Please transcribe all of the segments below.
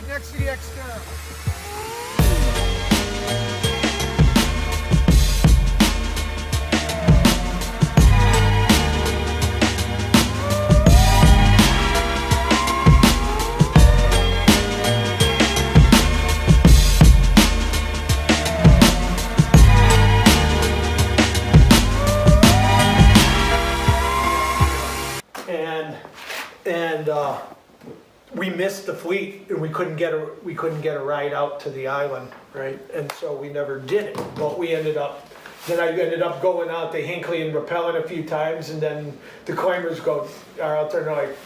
right next to the Xterra. And we missed the fleet, and we couldn't get a ride out to the island, right? And so we never did it. But I ended up going out to Hinckley and rappelling a few times, and then the climbers are out there and they're like,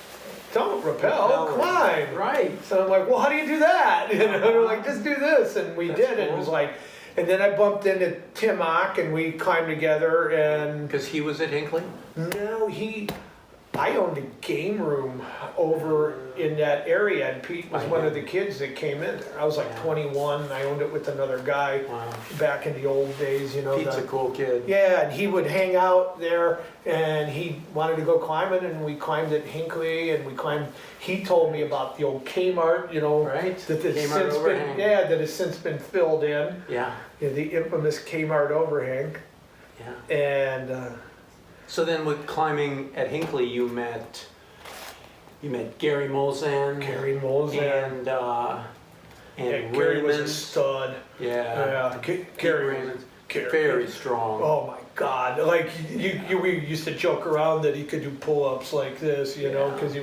"Don't rappel, climb!" Right. So I'm like, "Well, how do you do that?" You know, they're like, "Just do this," and we did. And it was like, and then I bumped into Tim Ock, and we climbed together. And because he was at Hinckley. no, I owned a game room over in that area, and Pete was one of the kids that came in there. I was like 21, and I owned it with another guy back in the old days, you know. Pete's a cool kid. Yeah, and he would hang out there, and he wanted to go climbing, and we climbed at Hinckley, and he told me about the old Kmart, you know. Right. That has since been filled in. Yeah. You know, the infamous Kmart overhang. Yeah. And... so then with climbing at Hinckley, you met Gary Molzan. Gary Molzan. And Gary was a Raymond. stud. Yeah. Gary Raymond. Gary. Very strong. Oh my God! Like we used to joke around that he could do pull-ups like this, you know, because he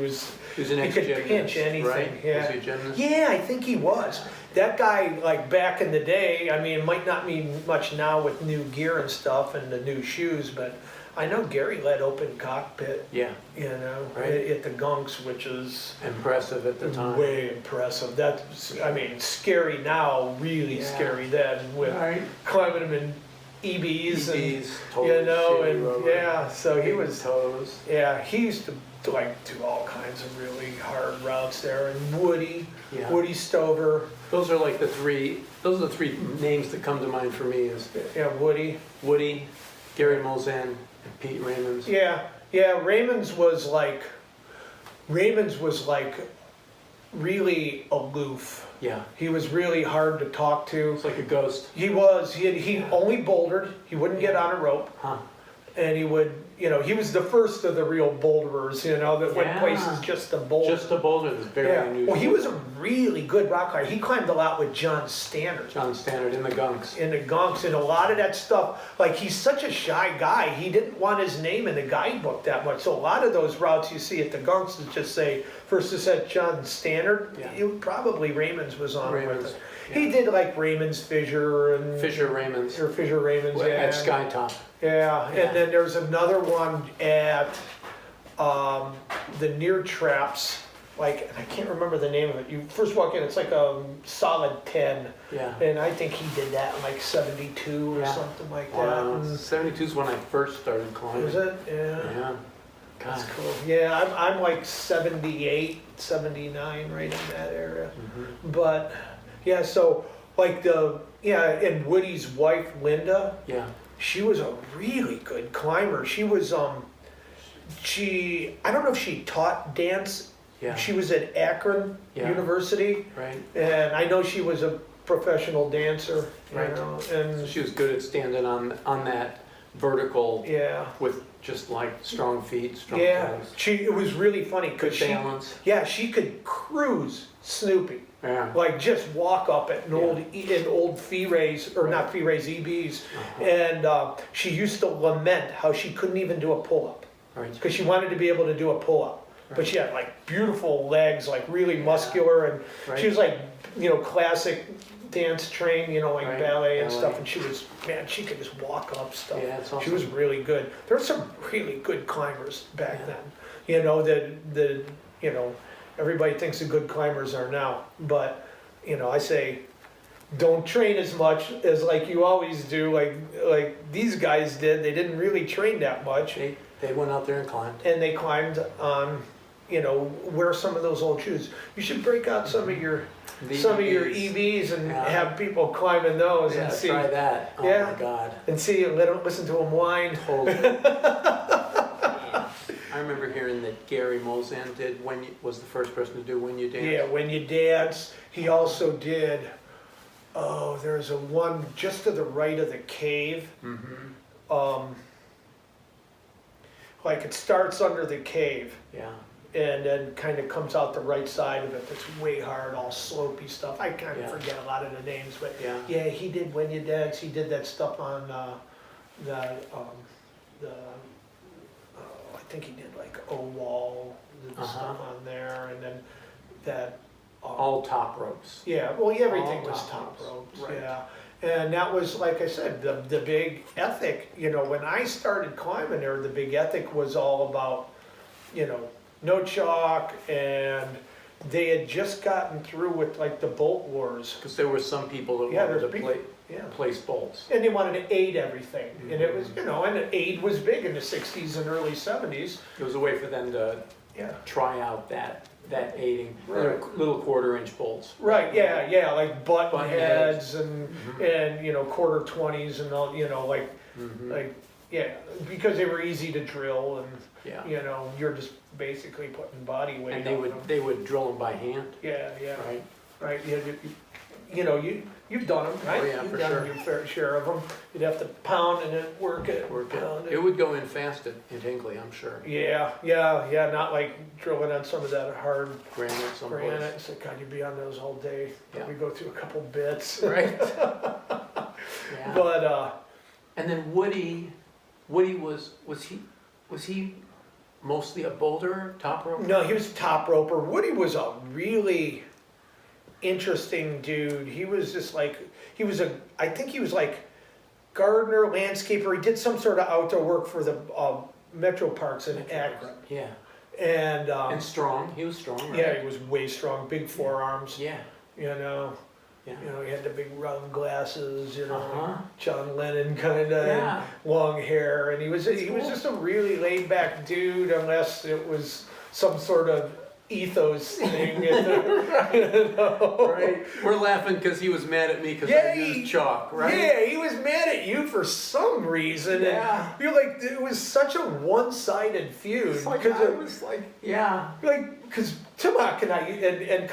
could pinch anything. Right? Yeah. Was he a gymnast? Yeah, I think he was. That guy, like back in the day, I mean, it might not mean much now with new gear and stuff and the new shoes, but I know Gary led open cockpit. Yeah. You know, right. at the Gunks, which is impressive at the time. Way impressive. That's, I mean, scary now, really scary then with climbing them in EBs and toes, you know, and road, so he was toes. Yeah, he used to do all kinds of really hard routes there. And Woody Stover. Those are like the three names that come to mind for me is Woody, Gary Molzan, and Pete Raymond. Yeah, Raymond's was like really aloof. Yeah. He was really hard to talk to. It's like a ghost. He was. He only bouldered. He wouldn't get on a rope. Huh. And he would, you know, he was the first of the real boulderers, you know, that went places just to boulder. Just to boulder is very unusual. Well, he was a really good rock climber. He climbed a lot with John Stannard. John Stannard in the Gunks. In the Gunks, and a lot of that stuff. Like, he's such a shy guy. He didn't want his name in the guidebook that much. So a lot of those routes you see at the Gunks that just say, first it said John Stannard. Yeah. Probably Raymond's was on with it. Yeah. He did like Raymond's Fissure and Fisher Raymond's. Or Fisher Raymond's, at Skytop. Yeah, and then there's another one at the Near Traps, like, I can't remember the name of it. You first walk in, it's like a solid 10. Yeah. And I think he did that in like 72 or something like that. 72 is when I first started climbing. Was it? Yeah. Yeah. God. That's cool. Yeah, I'm like 78, 79, right in that area. Mm-hmm. But, yeah, so like and Woody's wife, Linda. Yeah. She was a really good climber. She was, I don't know if she taught dance. Yeah. She was at Akron University. Right. And I know she was a professional dancer. Right. You know, and so she was good at standing on that vertical. Yeah. With just like strong feet, strong toes. It was really funny because she could cruise Snoopy. Yeah. Like just walk up at an old fee raise, or not fee raise, EBs. Uh-huh. And she used to lament how she couldn't even do a pull-up. Right. Because she wanted to be able to do a pull-up. Right. But she had like beautiful legs, like really muscular, and she was like, you know, classic dance trained, you know, like ballet and stuff. And she could just walk up stuff. Yeah, that's awesome. She was really good. There were some really good climbers back then. You know, everybody thinks the good climbers are now, but, you know, I say, don't train as much as like you always do, like these guys did. They didn't really train that much. They went out there and climbed. And they climbed on, you know, wear some of those old shoes. You should break out some of your EVs and have people climb in those and see. Try that. Oh my God. And see, listen to them whine. Totally. I remember hearing that Gary Molzan was the first person to do When You Dance. Yeah, When You Dance. He also did, there's a one just to the right of the cave. Like it starts under the cave. Yeah. And then kind of comes out the right side of it. That's way hard, all slopey stuff. I kind of forget a lot of the names, but yeah, he did When You Dance. He did that stuff on I think he did like O Wall, stuff on there, and then that. All top ropes. Yeah, well, everything All was top ropes. Right. Yeah. And that was, like I said, the big ethic. You know, when I started climbing there, the big ethic was all about, you know, no chalk, and they had just gotten through with like the bolt wars. Because there were some people that wanted to place bolts. And they wanted to aid everything. And it was, you know, and aid was big in the 60s and early 70s. It was a way for them to try out that aiding. Right. Little 1/4-inch bolts. Right, yeah, like button heads and you know, 1/4-20s and all, you know, like because they were easy to drill, and you know, you're just basically putting body weight. And they would drill them by hand. Yeah. Right. Yeah, you've done them, right? Oh, yeah, You've done your fair share of them. You'd have to pound and then work it. It would go in fast at Hinckley, I'm sure. Yeah. Not like drilling on some of that hard granite someplace. So God, you'd be on those all day. Yeah. We go through a couple bits. Right. But and then Woody was he mostly a boulder, top roper? No, he was a top roper. Woody was a really interesting dude. He was just like, I think he was like gardener, landscaper. He did some sort of outdoor work for the Metro Parks in Akron. Yeah. And strong. He was strong, right? Yeah, he was way strong, big forearms. Yeah. You know. Yeah. You know, he had the big round glasses, you know, John Lennon kind of, long hair, and he was just a really laid back dude, unless it was some sort of ethos thing. You know? Right. We're laughing because he was mad at me because I used chalk, right? Yeah, he was mad at you for some reason. Yeah. And you're like, it was such a one-sided feud. Because Timok and I, and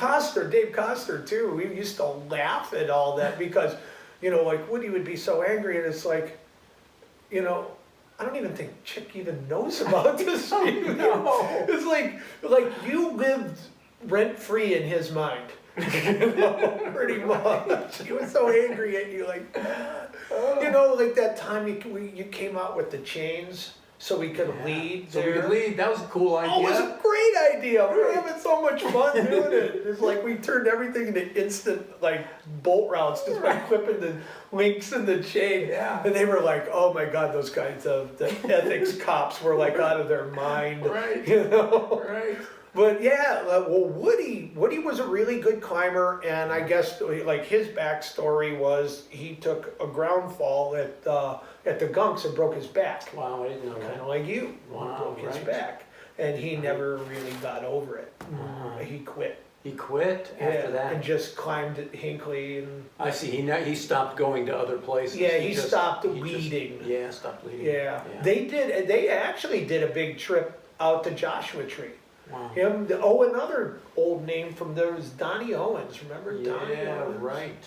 Dave Coster too, we used to laugh at all that because, you know, like Woody would be so angry, and it's like, you know, I don't even think Chick even knows about this. No. It's like you lived rent-free in his mind. You know, pretty much. He was so angry at you, like, you know, like that time you came out with the chains so we could lead. So we could lead. That was a cool idea. Oh, it was a great idea. We were having so much fun doing it. It's like we turned everything into instant, like, bolt routes just by clipping the links in the chain. Yeah. And they were like, oh my God, those guys, the ethics cops were like out of their mind. Right. You know? Right. But yeah, well, Woody was a really good climber, and I guess like his backstory was he took a ground fall at the Gunks and broke his back. Wow, I didn't know that. Kind of like you. Wow, broke his back, and he never really got over it. He quit. He quit after that? And just climbed at Hinckley. And I see, he stopped going to other places. Yeah, he stopped leading. Stopped leading. Yeah. They actually did a big trip out to Joshua Tree. Wow. Another old name from there was Donnie Owens. Remember Donnie Owens? Yeah, right.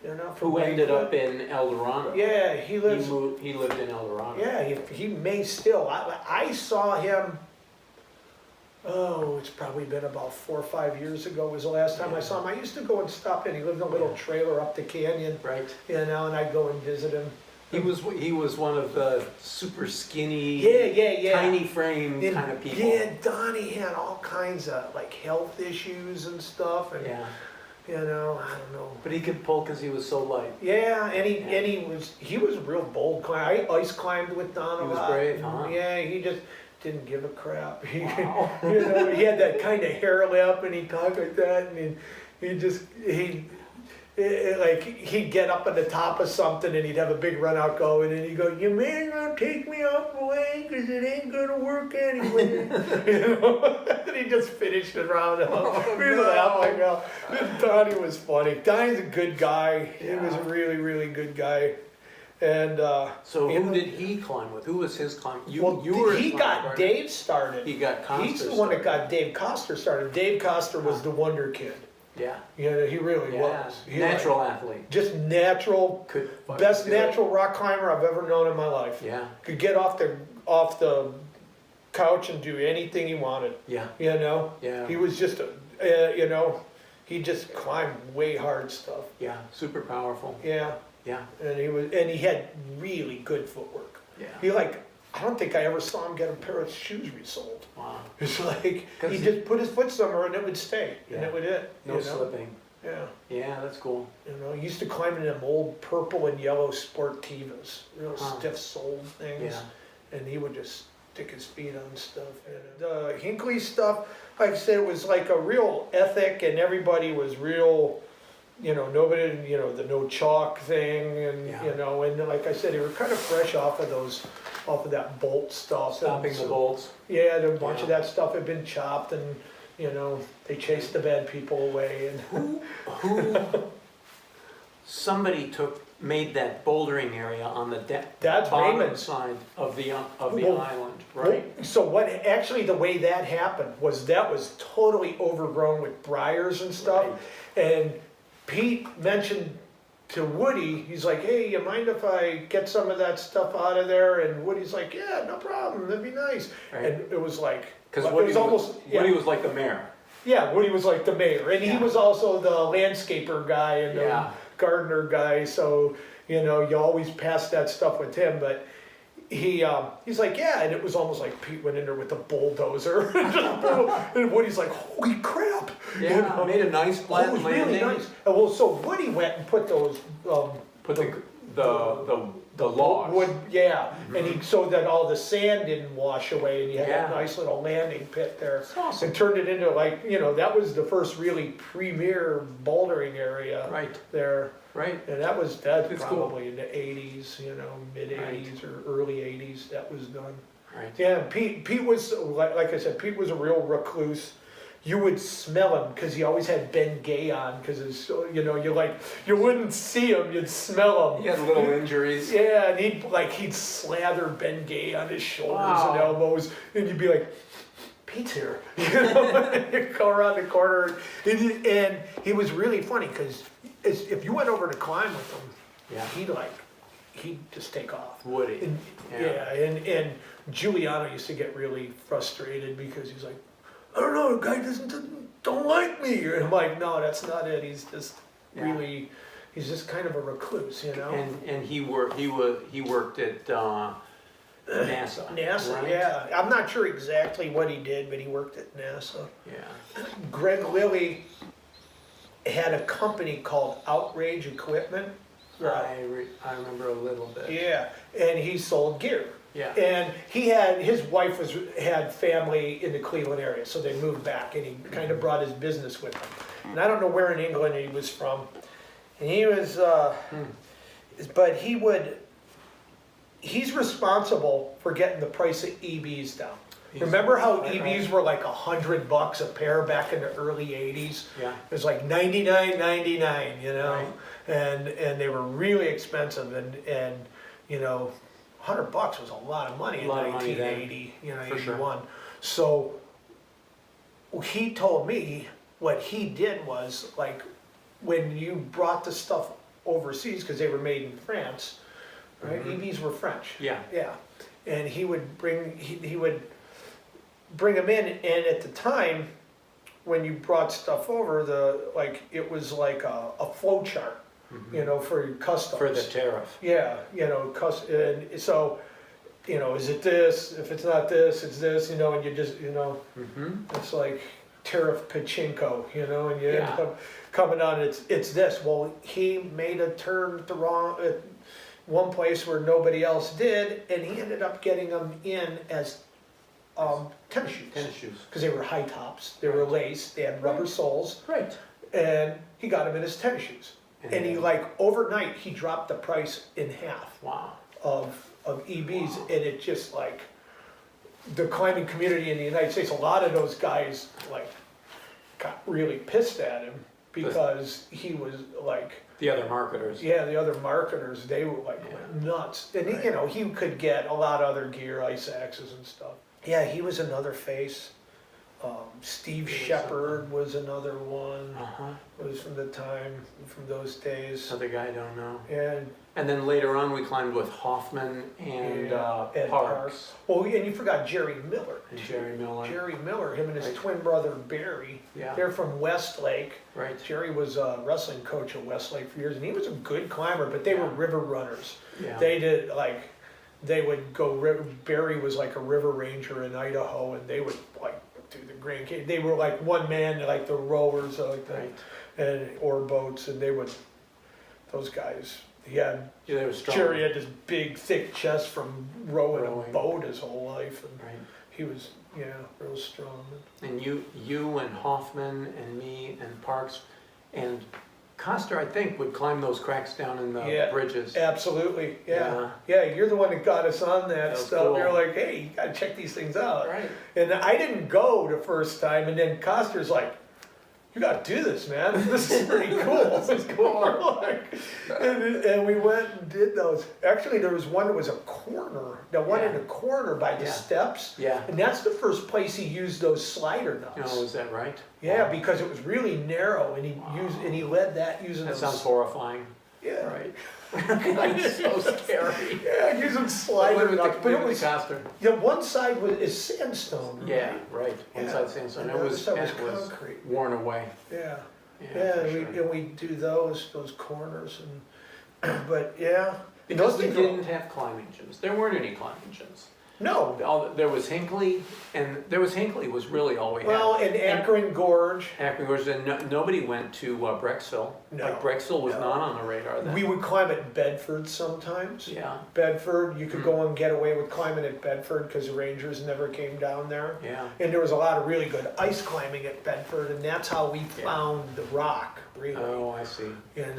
You know, who ended up in El Dorado. Yeah, he lived in El Dorado. Yeah, he may still. I saw him. Oh, it's probably been about 4 or 5 years ago was the last time I saw him. I used to go and stop in. He lived in a little trailer up the canyon. Right. You know, and I'd go and visit him. He was one of the super skinny, tiny frame kind of people. Yeah, Donnie had all kinds of like health issues and stuff, and you know, I don't know. But he could pull because he was so light. Yeah, and he was a real bold climber. I ice climbed with Don a lot. He was brave, huh? Yeah, he just didn't give a crap. Wow. You know, he had that kind of hair lip, and he talked like that, and like he'd get up on the top of something and he'd have a big run out going, and he'd go, "You man gonna take me off the way because it ain't gonna work anyway." You know, and he just finished it round up. We were laughing out. Donnie was funny. Donnie's a good guy. He was a really, really good guy. And So you who know, did he climb with? Who was his climb? You well, were his he climbing got partner. Dave started. He got Coster He's the one that started. got Dave Coster started. Dave Coster was the wonder kid. Yeah. You know, he really Yeah. was. He Natural athlete. just natural, Could best do it. natural rock climber I've ever known in my life. Yeah. Could get off the couch and do anything he wanted. Yeah. You know. Yeah. He was just you know, he just climbed way hard stuff. Yeah. Super powerful. Yeah. Yeah. And he had really good footwork. Yeah. He I don't think I ever saw him get a pair of shoes resoled. Wow. It's like 'Cause he just put his foot somewhere and it would stay, and Yeah. it would it. No you know? slipping. Yeah. Yeah, that's cool. You know, he used to climb in them old purple and yellow Sportivas, real Huh. stiff-soled things, Yeah. and he would just stick his feet on stuff. And the Hinckley stuff, like I said, it was like a real ethic, and everybody was real. You know, nobody, you know, the no chalk thing, and Yeah. you know, and like I said, they were kind of fresh off of that bolt stuff. Stopping and the bolts. Yeah, a bunch of Yeah. that stuff had been chopped, and you know, they chased the bad people away. And Who? Somebody made that bouldering area on the That's bottom Raymond's. side of the Well, island, right? So what actually the way that happened was that was totally overgrown with briars and stuff. And Pete mentioned to Woody, he's like, hey, you mind if I get some of that stuff out of there? And Woody's like, yeah, no problem, that'd be nice. Right. And it was like, Because it Woody, was almost, Woody was like the mayor. yeah, Woody was like the mayor. And he Yeah. was also the landscaper guy and the Yeah. gardener guy. So, you know, you always pass that stuff with him. But he's like, yeah, and it was almost like Pete went in there with a bulldozer. And Woody's like, holy crap. Yeah, You know? made a nice Oh, flat it was landing. really nice. And well, so Woody went and put those Put the logs. wood, yeah, and he so that all the sand didn't wash away, and you had that Yeah. nice little landing pit there. That's awesome. And turned it into like, you know, that was the first really premier bouldering area Right, there. right. And that's It's cool. probably in the 80s, you know, mid 80s or early 80s that was done. Right. Yeah, Pete was, like I said, Pete was a real recluse. You would smell him because he always had Ben Gay on because it's, you know, you wouldn't see him, you'd smell him. He had little injuries. Yeah, and he'd slather Ben Gay on his shoulders and Wow. elbows, and you'd be like, Pete's here. You know, you go around the corner, and he was really funny because if you went over to climb with him, Yeah. he'd just take off. Woody. And, Yeah. and Giuliano used to get really frustrated because he's like, I don't know, the guy don't like me. And I'm like, no, that's not it. He's just really, he's just kind of a recluse, you know. And he worked at NASA. NASA, right? yeah. I'm not sure exactly what he did, but he worked at NASA. Yeah. Greg Lilly had a company called Outrage Equipment. I remember a little bit. Yeah, and he sold gear. Yeah. And his wife had family in the Cleveland area, so they moved back, and he kind of brought his business with him. And I don't know where in England he was from, and he was, but he's responsible for getting the price of EBs down. Remember how EBs were like $100 a pair back in the early '80s? Yeah. It was like $99.99, you know, Right. and they were really expensive, and you know, $100 was a lot of money in 1980, you know, For sure. 81. So he told me what he did was like when you brought the stuff overseas because they were made in France, right? EBs were French. Yeah. Yeah, and he would bring them in, and at the time when you brought stuff over, it was like a flow chart, you know, for customs. For the tariff. Yeah, you know, and so, you know, is it this? If it's not this, it's this, you know, and you just, you know, it's like tariff pachinko, you know, and you end up coming on, it's this. Well, he made a turn at one place where nobody else did, and he ended up getting them in as tennis shoes. Tennis shoes. Because they were high tops, they were laced, they had rubber soles, Right. and he got them in his tennis shoes. And he overnight, he dropped the price in half. Wow. Of EBs, and it just like the climbing community in the United States, a lot of those guys like got really pissed at him because he was like The other marketers. Yeah, the other marketers, they were like nuts. And Right. he could get a lot of other gear, ice axes and stuff. Yeah, he was another face. Steve Shepard was another one. Was from from those days. Other guy I don't know. And then later on we climbed with Hoffman and Parks. Well, and you forgot Jerry Miller. And Jerry Miller. Jerry Miller, him and his Right. twin brother Barry. Yeah. They're from Westlake. Right. Jerry was a wrestling coach at Westlake for years, and he was a good climber, but they were river runners. Yeah. They did they would go, Barry was like a river ranger in Idaho, and they would like do the Grand Canyon. They were like one man, like the rowers, like that, Right. or boats, and they would, those guys, they were strong. Jerry had this big, thick chest from rowing a Rowing. boat his whole life, and Right. he was, real strong. And you and Hoffman and me and Parks and Coster, I think, would climb those cracks down in the bridges. Absolutely, yeah. You're the one that got us on that stuff. Cool. You're like, hey, you gotta check these things out. Right. And I didn't go the first time, and then Coster's like, you gotta do this, man. This is pretty cool. This is cool. And we went and did those. Actually, there was one that was a corner. The one in the corner by the steps. Yeah. And that's the first place he used those slider nuts. Oh, is that right? Yeah, because it was really narrow, and he led that using That those. sounds horrifying. Yeah. Right. It's so scary. Yeah, using slider nuts. But it was, Coster. one side is sandstone. Right? Yeah, right. One side sandstone. And It the other was side was concrete. Worn away. Yeah. Yeah, for and sure. we do those corners, and but yeah. Because we things were- didn't have climbing gyms. There weren't any climbing gyms. No. There was Hinckley, and Hinckley was really all we had. Well, and Akron Gorge. Akron Gorge, and nobody went to Brecksville. No. Like Brecksville was not on the radar then. We would climb at Bedford sometimes. Yeah. Bedford, you could go and get away with climbing at Bedford because the Rangers never came down there. Yeah. And there was a lot of really good ice climbing at Bedford, and that's how we found the rock, really. Oh, I see. And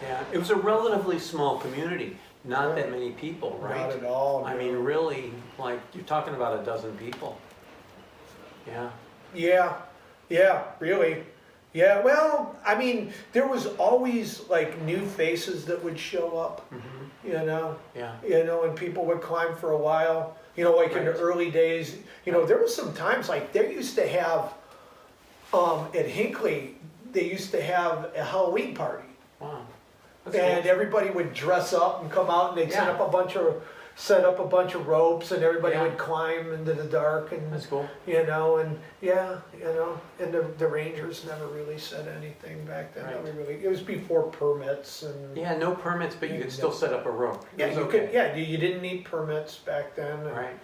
Yeah, it was a relatively small community. Not that many people, right? Not at all. I mean, really, like, you're talking about a dozen people. Yeah. Yeah, really. Yeah, well, I mean, there was always like new faces that would show up, Yeah. and people would climb for a while. Like in the Right. early days, there was some times like they used to have, at Hinckley, they used to have a Halloween party. Wow. That's And cool. everybody would dress up and come out, and they'd set Yeah. up a bunch of ropes, and everybody Yeah. would climb into the dark, and That's cool. and the Rangers never really said anything back then. Right. Never really. It was before permits and. Yeah, no permits, but you could still set up a rope. It Yeah, was you okay. could. Yeah, you didn't need permits back then. And, Right.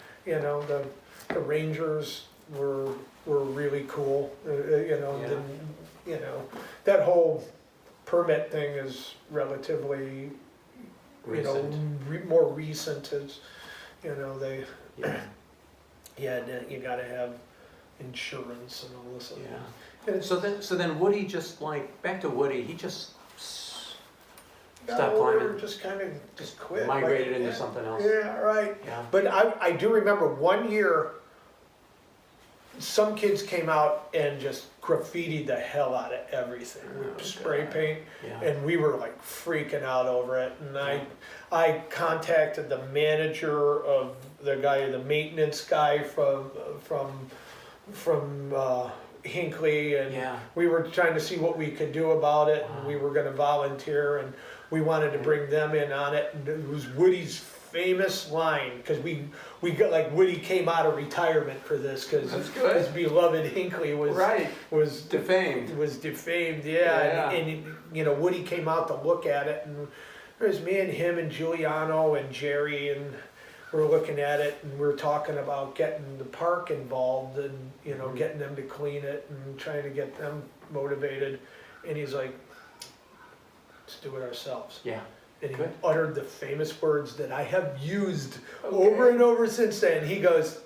The Rangers were really cool. That whole permit thing is relatively, Recent. more recent as, they, Yeah. you gotta have insurance and all this. Yeah. And it's So then Woody just back to Woody, he just got stopped older, climbing. just kind of, just quit. Migrated into something else. Yeah, right. Yeah. But I do remember one year, some kids came out and just graffitied the hell out of everything with spray God. paint, Yeah. and we were like freaking out over it. And I contacted the manager of the maintenance guy from Hinckley, and Yeah. we were trying to see what we could do about it, and Wow. we were going to volunteer, and we wanted to bring them in on it. And it was Woody's famous line, because we got like Woody came out of retirement for this, because That's good. his beloved Hinckley was Defamed. was defamed, Yeah. And Woody came out to look at it, and there's me and him and Giuliano and Jerry, and we're looking at it, and we're talking about getting the park involved, and getting them to clean it and trying to get them motivated. And he's like, let's do it ourselves. Yeah. And he Good. uttered the famous words that I have used over and over since then. He goes,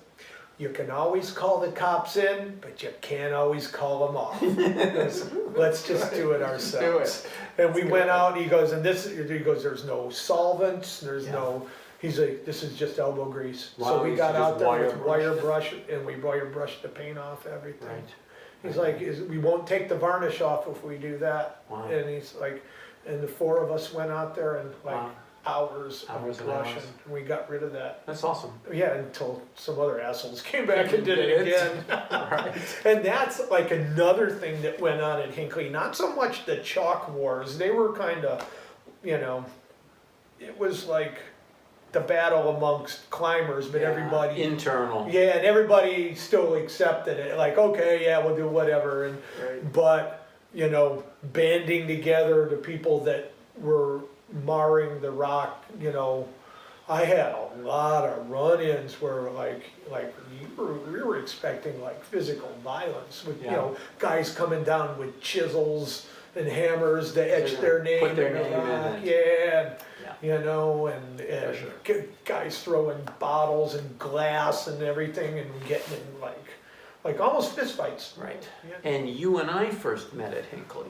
you can always call the cops in, but you can't always call them off. He goes, let's just do it ourselves. And we went out, he goes, there's no solvents, there's no, he's like, this is just elbow grease. Wow, So we you got just out there with wire wire brush, and we wire brushed the paint off everything. Right. He's like, we won't take the varnish off if we do that. Wow. And he's like, and the four of us went out there and like Wow. hours Hours of and brushing. hours. And we got rid of that. That's awesome. Yeah, until some other assholes came back and did it again. Right. And that's like another thing that went on in Hinckley. Not so much the chalk wars. They were kind of, you know, it was like the battle amongst climbers, but Yeah, everybody. internal. Yeah, and everybody still accepted it. Like, okay, yeah, we'll do whatever. And Right. but, you know, banding together the people that were marring the rock, you know, I had a lot of run-ins where we were expecting like physical violence with, you Yeah. know, guys coming down with chisels and hammers to etch their name Put their in the name in rock. it. Yeah, and, Yeah. you know, and guys throwing bottles and glass and everything and getting in like almost fistfights. Right. Yeah. And you and I first met at Hinckley.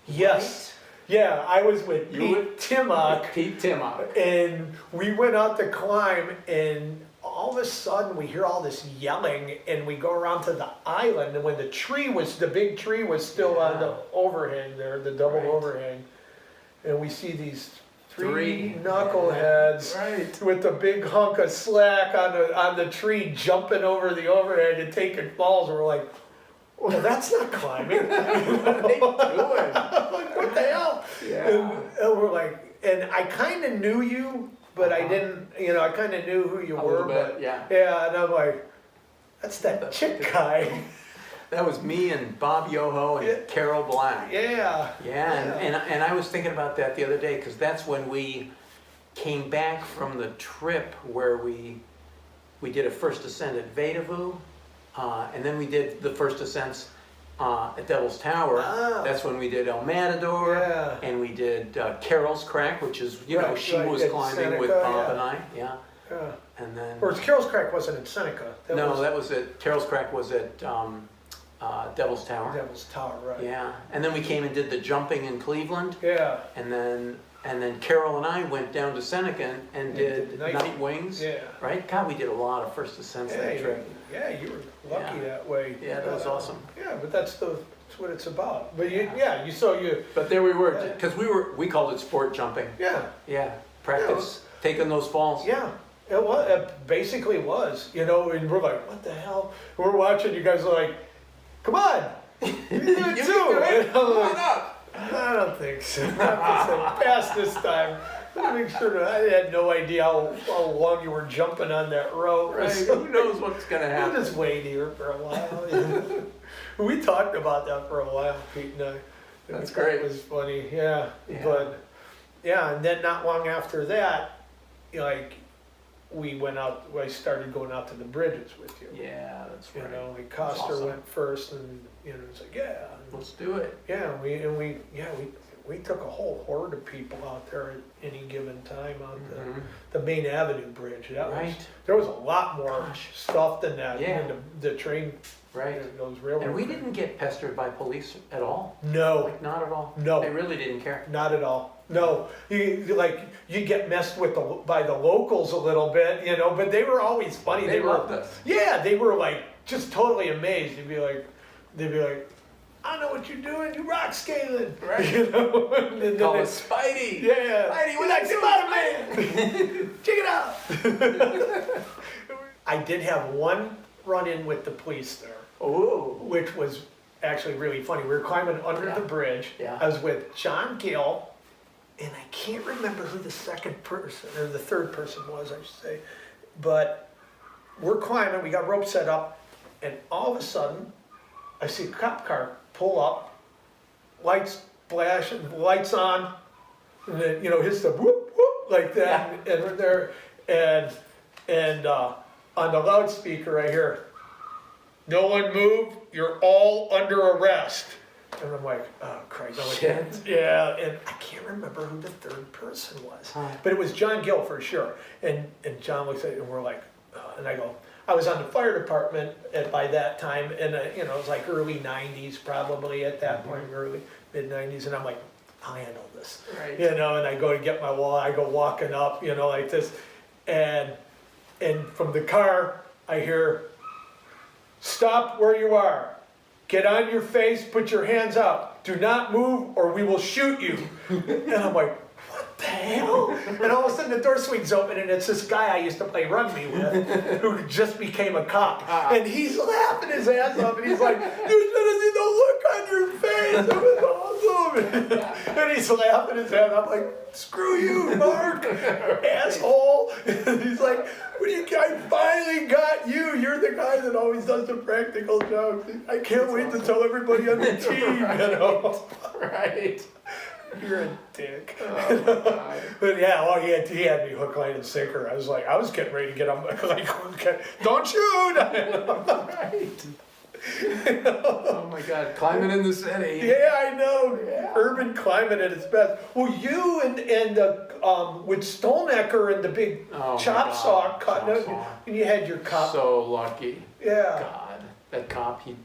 Yes. Yeah, I was with You Pete Timmock, Pete Timmock. and we went out to climb, and all of a sudden we hear all this yelling, and we go around to the island, and when the big tree was still on the overhang there, the double Right. overhang, and we see these three Three. knuckleheads Right. with the big hunk of slack on the tree jumping over the overhang and taking falls, and we're like, well, that's not climbing. What are they doing? Like, what the hell? Yeah. And we're like, and I kind of knew you, but I didn't, you know, I kind of knew who you A were, little bit, but yeah. yeah, and I'm like, that's that That's chick the- guy. That was me and Bob Yoho and Yeah. Carol Black. Yeah. Yeah, and I was thinking about that the other day because that's when we came back from the trip where we did a first ascent at Vedavu, and then we did the first ascents at Devil's Tower. Ah. That's when we did El Matador, Yeah. and we did Carol's Crack, which is, you know, Right, she right, was at climbing with Seneca, Bob yeah. and I, yeah, Yeah. and then Or Carol's Crack wasn't in Seneca. that was at Carol's Crack was at Devil's Tower. Devil's Tower, right? Yeah, and then we came and did the jumping in Cleveland. Yeah. And then Carol and I went down to Seneca and did Night- night wings. Yeah. Right? God, we did a lot of first ascents Yeah, that trip. you were lucky Yeah. that way. Yeah, that was awesome. Yeah, but that's what it's about. But you Yeah. But there we were, Yeah. because we called it sport jumping. yeah. Yeah, practice taking those falls. Yeah, it basically was, you know, and we're like, what the hell? We're watching, you guys are like, come on, you can do it You too. can do it. And I'm Come like, on up. I don't think so. Pass this time. Make sure that I had no idea how long you were jumping on that rope. Right? Who knows what's gonna We'll happen? just wait here for a while. We talked about that for a while, Pete and I. That's We thought great. It was funny, yeah. Yeah. But yeah, and then not long after that, like I started going out to the bridges with you. Yeah, that's You right. know, like Coster awesome. went first, and you know, it's like Let's do it. we took a whole horde of people out there at any given time on Mhm. the main Avenue Bridge. Right. There was a lot more Gosh. stuff than that. Yeah. Even the train, Right. those railroad. And we didn't get pestered by police at all. No, Like, not at all. No. They really didn't care. not at all. No, you get messed with by the locals a little bit, you know, but they were always funny. They were, loved us. Yeah, they were like just totally amazed. They'd be like, I know what you're doing. You rock scaling, Right. You know, and then Call they- us Spidey. yeah, Spidey, what like you Spider-Man. doing, Check it out. I did have one run-in with the police there, Oh. which was actually really funny. We were climbing under Yeah. the bridge. Yeah. I was with John Gill, and I can't remember who the second person or the third person was, I should say. But we're climbing, we got rope set up, and all of a sudden, I see a cop car pull up, lights flash, and lights on, and then, you know, hits the whoop whoop like that, and we're there, and on the loudspeaker I hear, "No one move, you're all under arrest." And I'm like, oh Christ. Shit. Yeah, and I can't remember who the third person was. Huh. But it was John Gill for sure. And John looks at it and we're like, and I go, I was on the fire department by that time, and you know, it was like early 90s probably at that point, early, mid 90s, and I'm like, I'll handle this. Right. You know, and I go to get my wall, I go walking up, you know, like this, and from the car, I hear, "Stop where you are." get on your face, put your hands up. Do not move or we will shoot you. And I'm like, what the hell? And all of a sudden the door swings open and it's this guy I used to play rugby with who just became a cop. And he's laughing his ass off and he's like, you should have seen the look on your face. It was awesome. And he's laughing his ass off. I'm like, screw you, Mark, asshole. And he's like, I finally got you. You're the guy that always does the practical jokes. I can't wait to tell everybody on the team, you know. Right. You're a dick. Oh, but yeah, he had me hook, line, and sinker. I was getting ready to get him, like, okay, don't shoot! Right. Oh my God, climbing in the city. Yeah, I know. Yeah. Urban climate at its best. Well, you and with Stonecker and the big chop saw cutting it, and you had your cop. So lucky. Yeah. God, that cop, he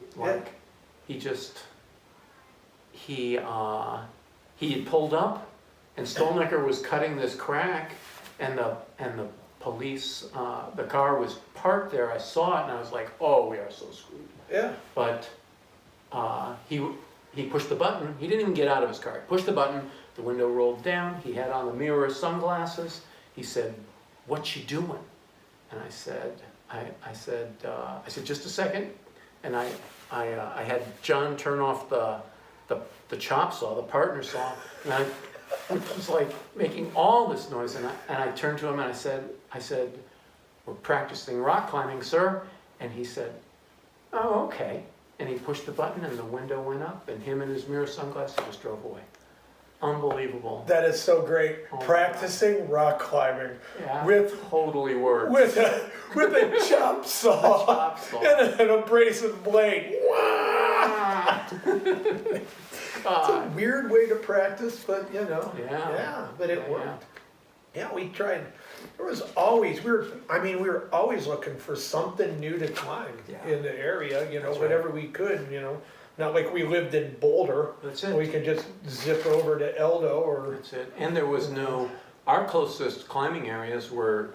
had pulled up, and Stonecker was cutting this crack, and the police, the car was parked there. I saw it, and I was like, oh, we are so screwed. Yeah. But he pushed the button. He didn't even get out of his car. He pushed the button. The window rolled down. He had on the mirror sunglasses. He said, "What you doing?" And I said, just a second. And I had John turn off the chop saw, the partner saw, and I was like making all this noise. And I turned to him and I said, "We're practicing rock climbing, sir." And he said, "Oh, okay." And he pushed the button and the window went up and him and his mirror sunglasses just drove away. Unbelievable. That is so great. Oh, practicing rock climbing. Yeah, with totally works. With a chop saw, and an abrasive blade. It's a weird way to practice, but you know. Yeah, but it worked. Yeah, we tried. There was always, we were always looking for something new to climb in the area, you know, that's whatever we could, you know. Not like we lived in Boulder. That's it. We could just zip over to Eldo or... That's it. And there was our closest climbing areas were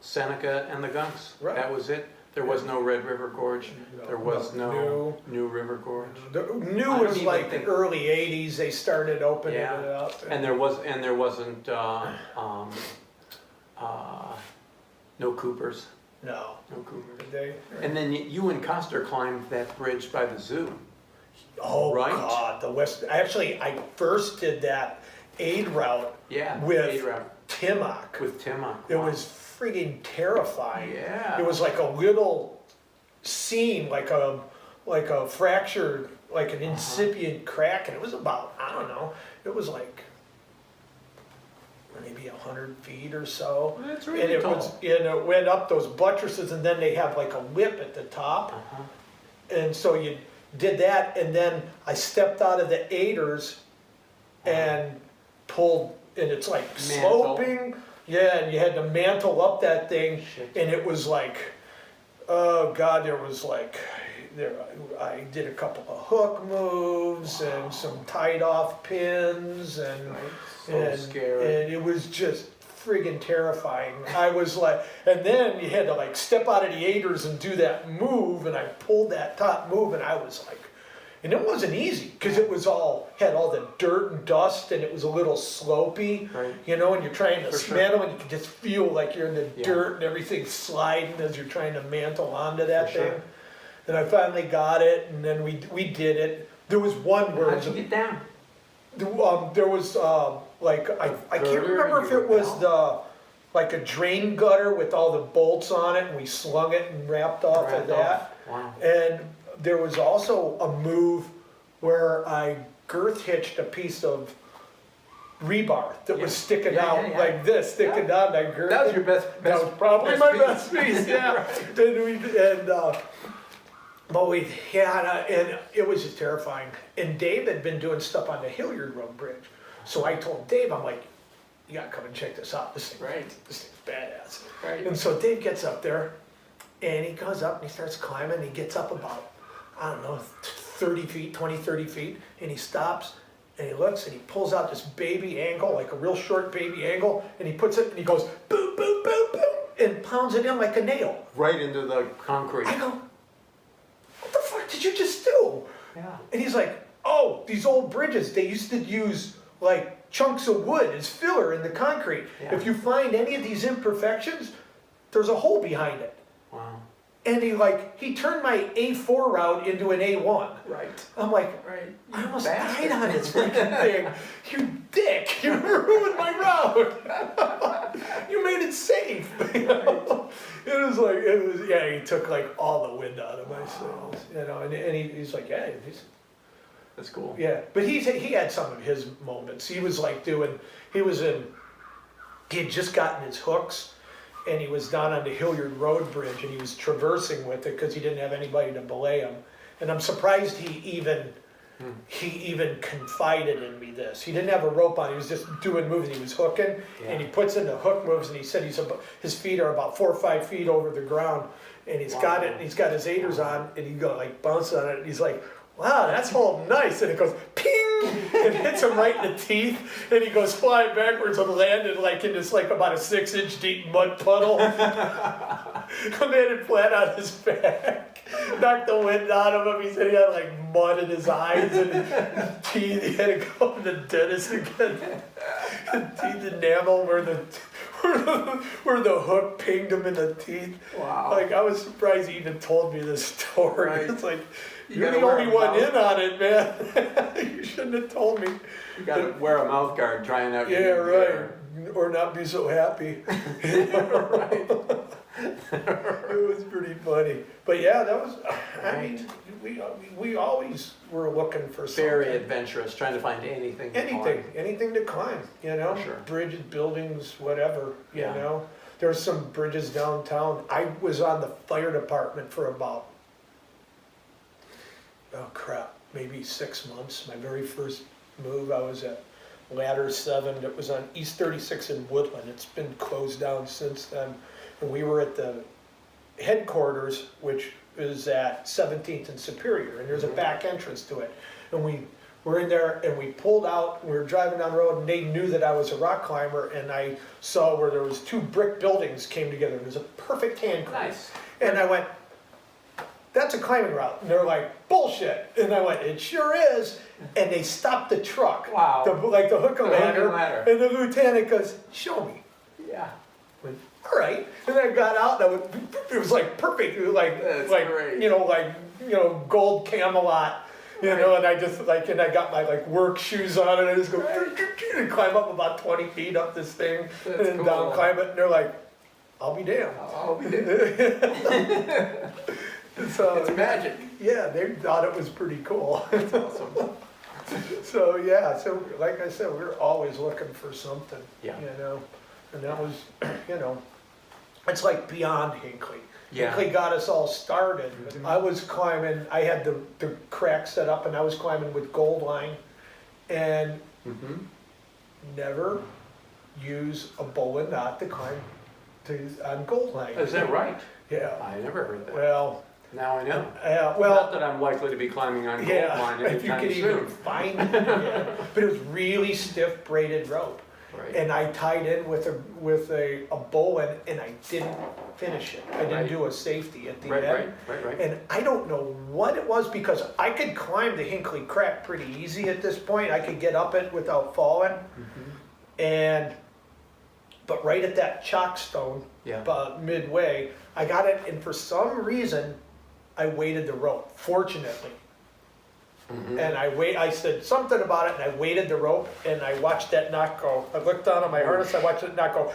Seneca and the Gunks. Right. That was it. There was no Red River Gorge. There was no New River Gorge. New was like the early 80s. They started opening it up. And there wasn't no Coopers. No Coopers. And then you and Coster climbed that bridge by the zoo. Oh, right? God, the West. Actually, I first did that aid route with Timok. It was friggin' terrifying. Yeah. It was like a little seam, like a fractured, like an incipient crack, and it was about, I don't know, it was like maybe 100 feet or so. That's really tall. It went up those buttresses, and then they have like a lip at the top. And so you did that, and then I stepped out of the aiders and pulled, and it's like sloping. Yeah, and you had to mantle up that thing, and it was like, oh God, I did a couple of hook moves and some tied off pins, and scary. And it was just friggin' terrifying. I was like, and then you had to like step out of the aiders and do that move, and I pulled that top move, and I was like, and it wasn't easy because it was had all the dirt and dust, and it was a little slopey, you know, and you're trying to mantle, and you can just feel like you're in the dirt and everything's sliding as you're trying to mantle onto that thing. And I finally got it, and then we did it. There was one where how'd you get down? There was like I can't remember if it was like a drain gutter with all the bolts on it, and we slung it and wrapped off of that. Wow. And there was also a move where I girth hitched a piece of rebar that was sticking out like this, sticking down. I girthed that was your best that was probably my best piece. And it was just terrifying. And Dave had been doing stuff on the Hilliard Road Bridge. So I told Dave, I'm like, you gotta come and check this out. This thing's badass. Right. And so Dave gets up there, and he goes up and he starts climbing. And he gets up about, I don't know, 30 feet, 20, 30 feet, and he stops, and he looks, and he pulls out this baby angle, like a real short baby angle, and he puts it, and he goes, boom, boom, boom, boom, and pounds it in like a nail. Right into the concrete. I go, what the fuck did you just do? Yeah. And he's like, oh, these old bridges, they used to use like chunks of wood as filler in the concrete. Yeah. If you find any of these imperfections, there's a hole behind it. Wow. And he turned my A4 route into an A1. Right. I'm like, Right. I almost died on this freaking thing. You dick, you ruined my route. You made it safe. He took like all the wind out of my sails, and he's like, yeah, That's cool. yeah. But he had some of his moments. He was like he had just gotten his hooks, and he was down on the Hilliard Road Bridge, and he was traversing with it because he didn't have anybody to belay him. And I'm surprised he even confided in me this. He didn't have a rope on, he was just doing moves, and he was hooking, and he puts in the hook moves, and he said his feet are about 4 or 5 feet over the ground, and he's got it, and he's got his aiders on, and he go like bounce on it, and he's like, wow, that's holding nice, and it goes ping, and hits him right in the teeth, and he goes flying backwards and landed like in this like about a 6-inch deep mud puddle. Landed flat on his back, knocked the wind out of him. He said he had like mud in his eyes and his teeth. He had to go to the dentist again. Teeth enamel where the hook pinged him in the teeth. Wow. Like I was surprised he even told me this story. Right. It's like, You you're gotta the wear only a one mouth- in on it, man. You shouldn't have told me. You gotta wear a mouth guard trying out. Yeah, right. Or not be so happy. Right. It was pretty funny. But yeah, that was, I mean, we always were looking for something. Very adventurous, trying to find anything. to climb. Anything to climb, Sure. Bridges, buildings, whatever, Yeah. There were some bridges downtown. I was on the fire department for about, maybe 6 months. My very first move, I was at Ladder 7 that was on East 36 in Woodland. It's been closed down since then. And we were at the headquarters, which is at 17th and Superior, and there's a back entrance to it. And we were in there, and we pulled out, we were driving down the road, and they knew that I was a rock climber, and I saw where there was 2 brick buildings came together. It was a perfect hand climb. Nice. And I went, that's a climbing route. And they're like, bullshit. And I went, it sure is. And they stopped the truck. Wow. The hook and ladder. ladder. And the lieutenant goes, show me. Yeah. I went, all right. And then I got out, and it was like perfect. It was like, That's great. gold Camelot. And I just and I got my work shoes on, and I just go and climb up about 20 feet up this thing, That's and then cool. down climb it. And they're like, I'll be damned. I'll be there. So, It's magic. yeah, they thought it was pretty cool. That's awesome. So yeah, so like I said, we're always looking for something. Yeah. And that was, it's like beyond Hinckley. Yeah. Hinckley got us all started. I was climbing. I had the crack set up, and I was climbing with Gold Line, and never use a bow and knot to climb on Gold Line. Is that right? Yeah. I never heard that. Well. Now I know. Well. Not that I'm likely to be climbing on gold line if you anytime could even soon. find it. Yeah. But it was really stiff braided rope. Right. And I tied in with a bow and I didn't finish it. I didn't Right. do a safety at the Right, end. right. And I don't know what it was, because I could climb the Hinckley Crack pretty easy at this point. I could get up it without falling. But right at that chalk stone, Yeah. about midway, I got it, and for some reason, I weighted the rope, fortunately. And I said something about it, and I weighted the rope, and I watched that knot go. I looked down on my harness, I watched it not go,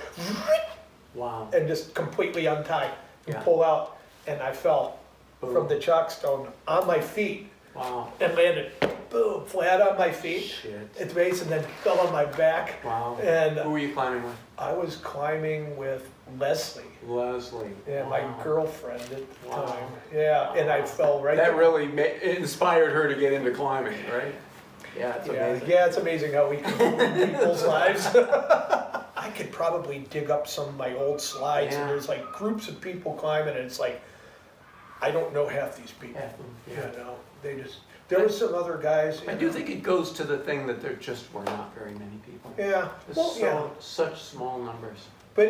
Wow. and just completely untie and Yeah. pull out, and I fell from the chalk stone on my feet Wow. and landed, boom, flat on my feet Shit. at the base, and then fell on my back. Wow. And Who were you climbing with? I was climbing with Leslie. Leslie. Yeah, Wow. my girlfriend at the Wow. time. Yeah, and I fell right That there. really inspired her to get into climbing, right? Yeah, it's amazing. Yeah, it's amazing how we can ruin people's lives. I could probably dig up some of my old slides, Yeah. and there's like groups of people climbing, and it's like, I don't know half these people. Yeah. There were some other guys. I do think it goes to the thing that there just were not very many people. Yeah, Such small numbers. But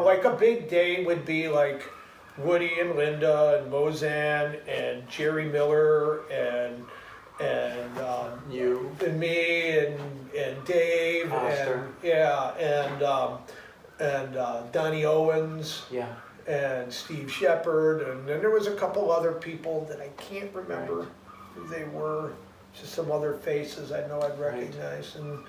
like a big day would be like Woody and Linda and Mozan and Jerry Miller and you and me and Dave Foster. and Donnie Owens. Yeah. And Steve Shepard, and then there was a couple other people that I can't remember who they were. Just some other faces I know I'd recognize, and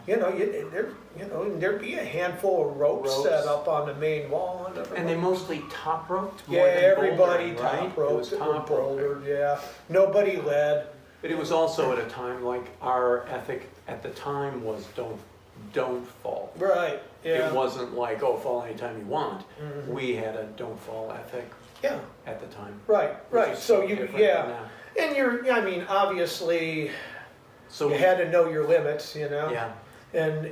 there'd be a handful of ropes set up on the main wall, and they mostly top roped. Everybody bouldering, top roped. It was bouldered, yeah. Nobody led. But it was also at a time like our ethic at the time was don't fall. Right. Yeah. It wasn't like, oh, fall anytime you want. Mm-hmm. We had a don't fall ethic. Yeah. At the time. Right. So and obviously, so you had to know your limits, Yeah. And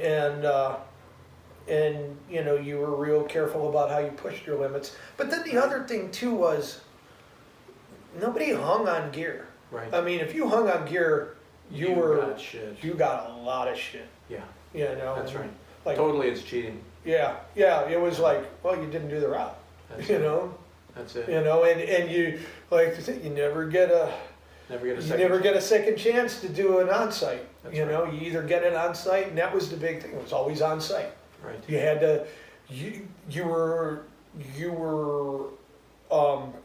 you were real careful about how you pushed your limits. But then the other thing too was nobody hung on gear. Right. I mean, if you hung on gear, you got a lot of shit. Yeah. That's right. Like, totally, it's cheating. Yeah, it was like, well, you didn't do the route. That's it. And you, like I said, you never get a second chance to do an on-site. You either get it on-site, and that was the big thing. It was always on-site. Right. You had to, you were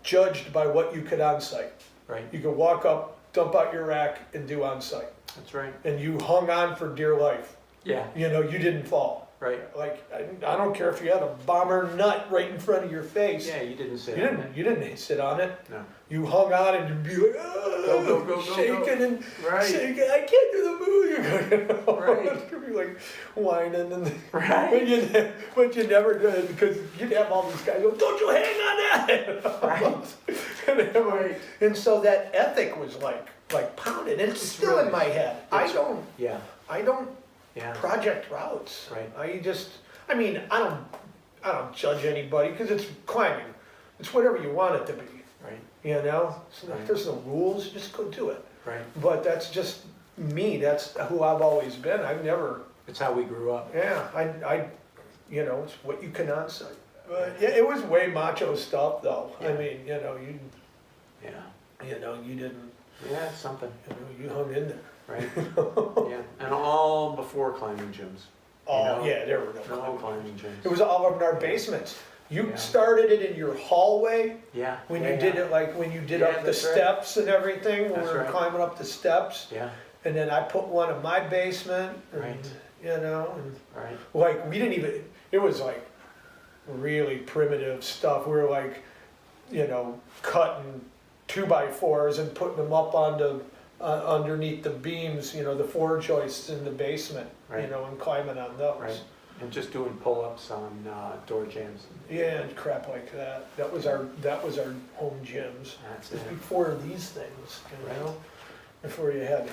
judged by what you could on-site. Right. You could walk up, dump out your rack, and do on-site. That's right. And you hung on for dear life. Yeah. You didn't fall. Right. Like, I don't care if you had a bomber nut right in front of your face. Yeah, you didn't sit on it. You didn't sit on it. No. You hung on and you'd be like, go, shaking and right. shaking. I can't do the move. You're going, right. It's gonna be like whining and right. but you never did because you'd have all these guys go, don't you hang on that. Right. And so that ethic was like pounded, and it's still in my head. I don't project routes. Right. I don't judge anybody because it's climbing. It's whatever you want it to be. Right. If there's no rules, just go do it. Right. But that's just me. That's who I've always been. I've never. It's how we grew up. Yeah. It's what you can on-site. But yeah, it was way macho stuff though. Yeah. I mean, you. Yeah. You didn't. Yeah, it's something. You hung in there. Right. Yeah, and all before climbing gyms. There were no climbing gyms. It was all in our basements. You started it in your hallway. Yeah. When you did it, like when you did up the steps and everything, when we were climbing up the steps. Yeah. And then I put one in my basement. And, right. Right. Like we didn't even. It was like really primitive stuff. We were like, cutting 2x4s and putting them up onto. Underneath the beams, the forge hoists in the basement, right. And climbing on those. Right. And just doing pull-ups on door jams. Yeah, and crap like that. That was our home gyms. That's it. Before these things, right. Before you had,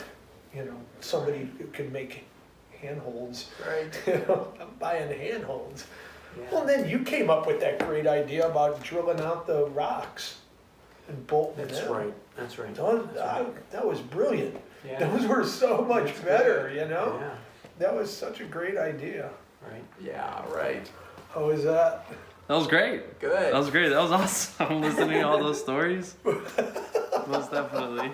somebody who could make handholds. Right. I'm buying handholds. Yeah. Well, then you came up with that great idea about drilling out the rocks and bolting them. That's right. That was brilliant. Yeah. Those were so much better, Yeah. That was such a great idea. Right. Yeah, right. How was that? That was great. Good. That was great. That was awesome listening to all those stories. Most definitely.